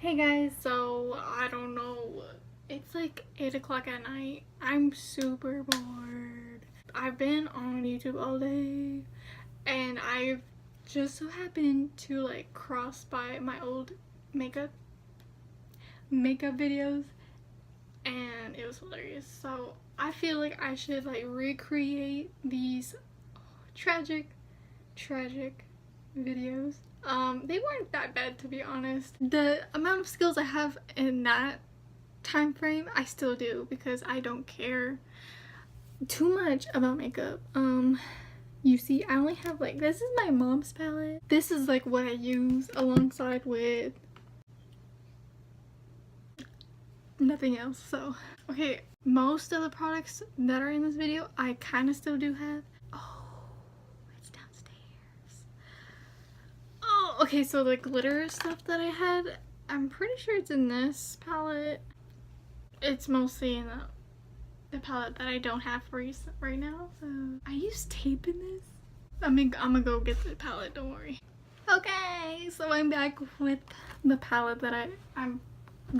Hey guys, so I don't know, it's like 8 o'clock at night. I'm super bored. I've been on YouTube all day and I've just so happened to like cross by my old makeup videos and it was hilarious. So I feel like I should like recreate these tragic videos. They weren't that bad, to be honest. The amount of skills I have in that time frame, I still do because I don't care too much about makeup. You see, I only have like, this is my mom's palette. This is like what I use alongside with nothing else. So, okay, most of the products that are in this video, I kind of still do have. Okay, so the glitter stuff that I had, I'm pretty sure it's in this palette. It's mostly in the palette that I don't have right now. So I use tape in this. I'm gonna go get the palette, don't worry. Okay, so I'm back with the palette that I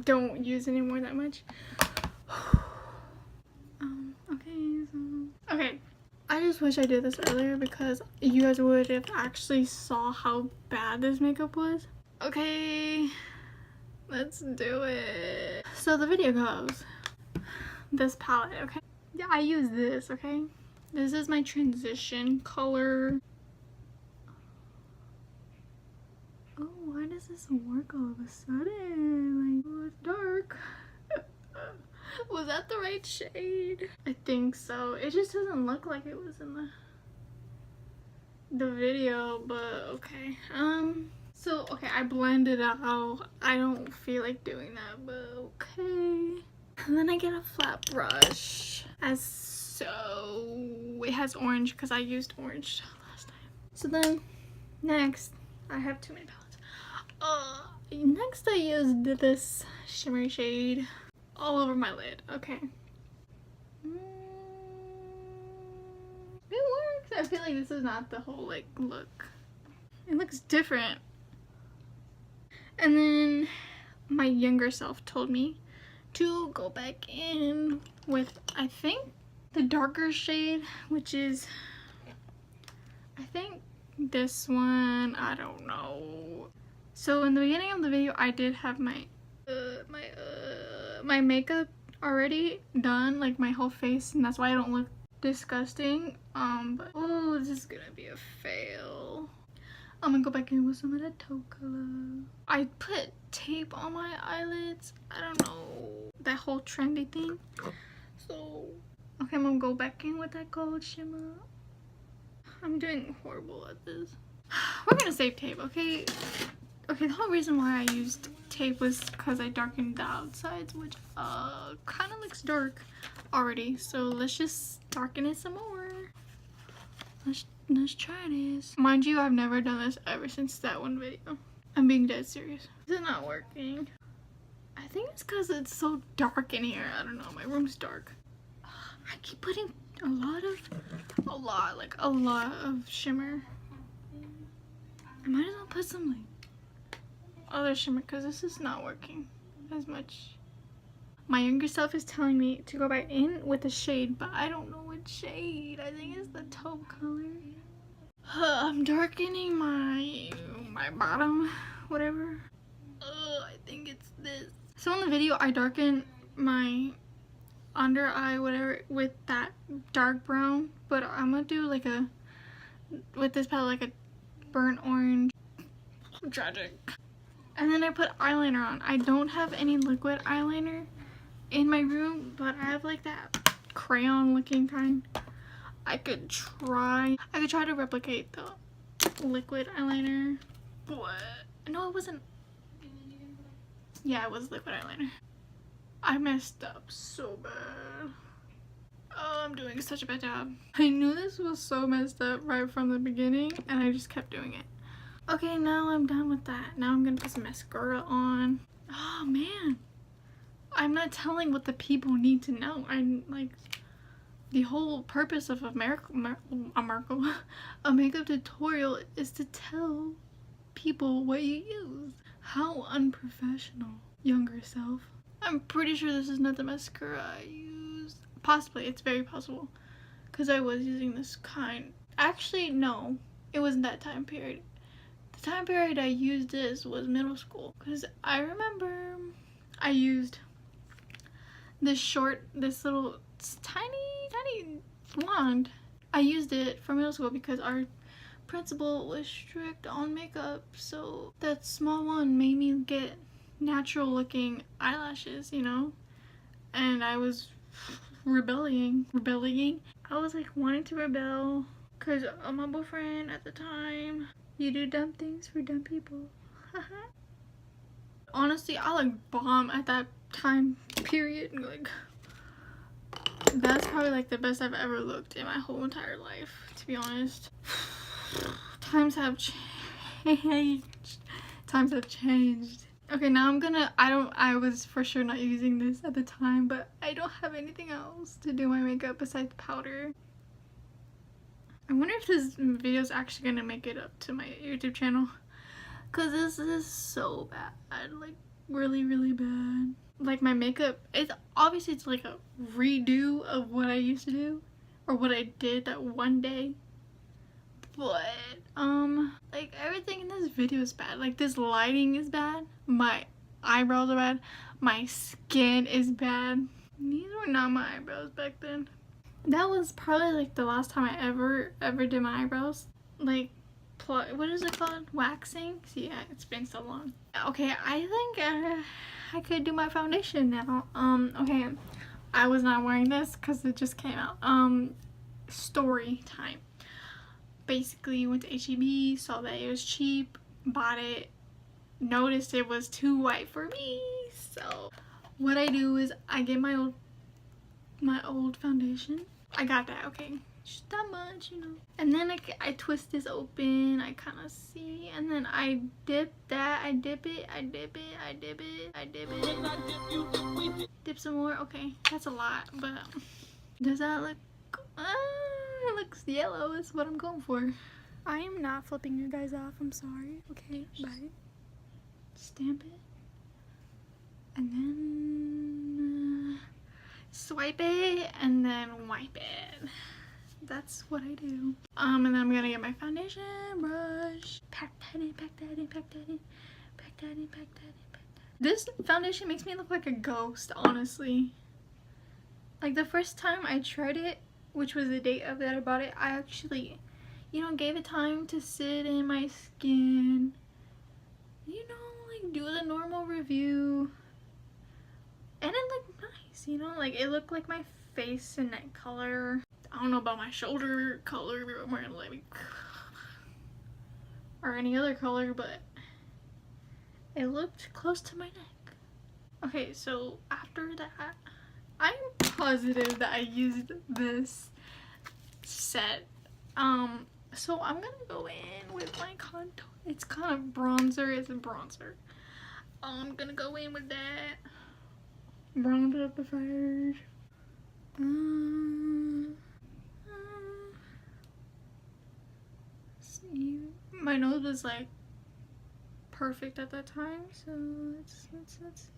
don't use anymore that much. Okay. I just wish I did this earlier because you guys would have actually saw how bad this makeup was. Okay, let's do it. So the video goes, this palette, okay? Yeah, I use this, okay? This is my transition color. Oh, why does this work all of a sudden? Like, oh, it's dark. Was that the right shade? I think so. It just doesn't look like it was in the video, but okay. So okay, I blended out. I don't feel like doing that, but okay. And then I get a flat brush. So it has orange because I used orange last time. So then next, I have too many palettes. Next I used this shimmery shade all over my lid. Okay. It works. I feel like this is not the whole like look. It looks different. And then my younger self told me to go back in with, I think, the darker shade, which is, I think this one, I don't know. So in the beginning of the video, I did have my makeup already done, like my whole face, and that's why I don't look disgusting. But oh, this is gonna be a fail. I'm gonna go back in with some of that taupe color. I put tape on my eyelids. I don't know, that whole trendy thing. So okay, I'm gonna go back in with that gold shimmer. I'm doing horrible at this. We're gonna save tape, okay? Okay, the whole reason why I used tape was because I darkened the outsides, which kind of looks dark already. So let's just darken it some more. Let's try this. Mind you, I've never done this ever since that one video. I'm being dead serious. This is not working. I think it's because it's so dark in here. I don't know, my room's dark. I keep putting a lot of shimmer. I might as well put some like other shimmer because this is not working as much. My younger self is telling me to go back in with a shade, but I don't know what shade. I think it's the taupe color. I'm darkening my bottom, whatever. I think it's this. So in the video, I darken my under eye, whatever, with that dark brown, but I'm gonna do like with this palette, like a burnt orange. Tragic. And then I put eyeliner on. I don't have any liquid eyeliner in my room, but I have like that crayon looking kind. I could try to replicate the liquid eyeliner. What? No, it wasn't. Yeah, it was liquid eyeliner. I messed up so bad. Oh, I'm doing such a bad job. I knew this was so messed up right from the beginning and I just kept doing it. Okay, now I'm done with that. Now I'm gonna put some mascara on. Oh man, I'm not telling what the people need to know. I'm like, the whole purpose of a makeup tutorial is to tell people what you use. How unprofessional. Younger self. I'm pretty sure this is not the mascara I used. Possibly, it's very possible. Because I was using this kind. Actually, no. It wasn't that time period. The time period I used this was middle school. Because I remember I used this little tiny wand. I used it for middle school because our principal was strict on makeup, so that small one made me get natural looking eyelashes, you know? And I was rebelling. I was like wanting to rebel because my boyfriend at the time, you do dumb things for dumb people. Honestly, I like bomb at that time period. Like, that's probably like the best I've ever looked in my whole entire life, to be honest. Times have changed. Times have changed. Okay, now I was for sure not using this at the time, but I don't have anything else to do my makeup besides powder. I wonder if this video is actually gonna make it up to my YouTube channel. Cause this is so bad, like really bad. Like my makeup, it's like a redo of what I used to do, or what I did that one day. But like everything in this video is bad. Like this lighting is bad, my eyebrows are bad, my skin is bad. These were not my eyebrows back then. That was probably like the last time I ever did my eyebrows. Like what is it called? Waxing? So yeah, it's been so long. Okay, I think I could do my foundation now. Okay, I was not wearing this because it just came out. Story time. Basically went to H-E-B, saw that it was cheap, bought it, noticed it was too white for me. So what I do is I get my old foundation. I got that, okay. Just that much, you know. And then I twist this open, I kind of see, and then I dip that, I dip it, dip some more. Okay, that's a lot, but does that look, it looks yellow is what I'm going for. I am not flipping you guys off, I'm sorry. Okay, bye. Stamp it, and then swipe it, and then wipe it. That's what I do. And then I'm gonna get my foundation brush. Pack that in. This foundation makes me look like a ghost, honestly. Like the first time I tried it, which was the date of that I bought it, I actually, you know, gave it time to sit in my skin. You know, like do the normal review. And it looked nice, you know, like it looked like my face in that color. I don't know about my shoulder color or any other color, but it looked close to my neck. Okay, so after that, I'm positive that I used this set. So I'm gonna go in with my contour. It's kind of bronzer, it's a bronzer. I'm gonna go in with that. Bronze it up first. See, my nose was like perfect at that time, so let's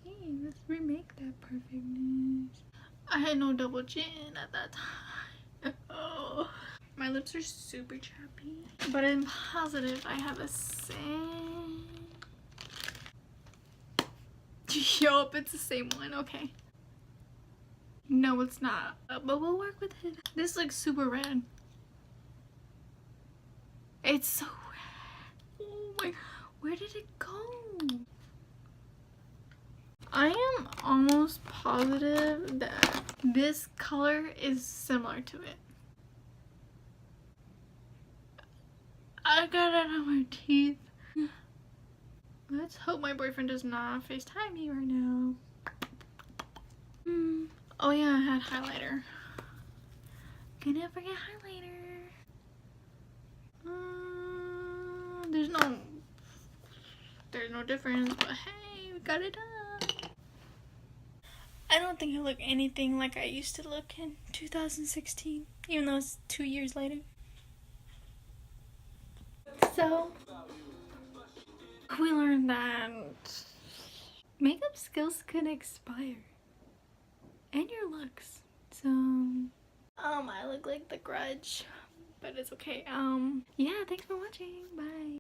see, let's remake that perfectness. I had no double chin at that time. Oh, my lips are super chappy, but I'm positive I have a same. Yup, it's the same one. Okay. No, it's not, but we'll work with it. This looks super red. It's so red. Oh my, where did it go? I am almost positive that this color is similar to it. I got it on my teeth. Let's hope my boyfriend does not FaceTime me right now. Oh yeah, I had highlighter. Gonna forget highlighter. There's no difference, but hey, we got it done. I don't think I look anything like I used to look in 2016, even though it's 2 years later. So, we learned that makeup skills could expire. And your looks. So I look like the Grudge, but it's okay. Yeah, thanks for watching. Bye.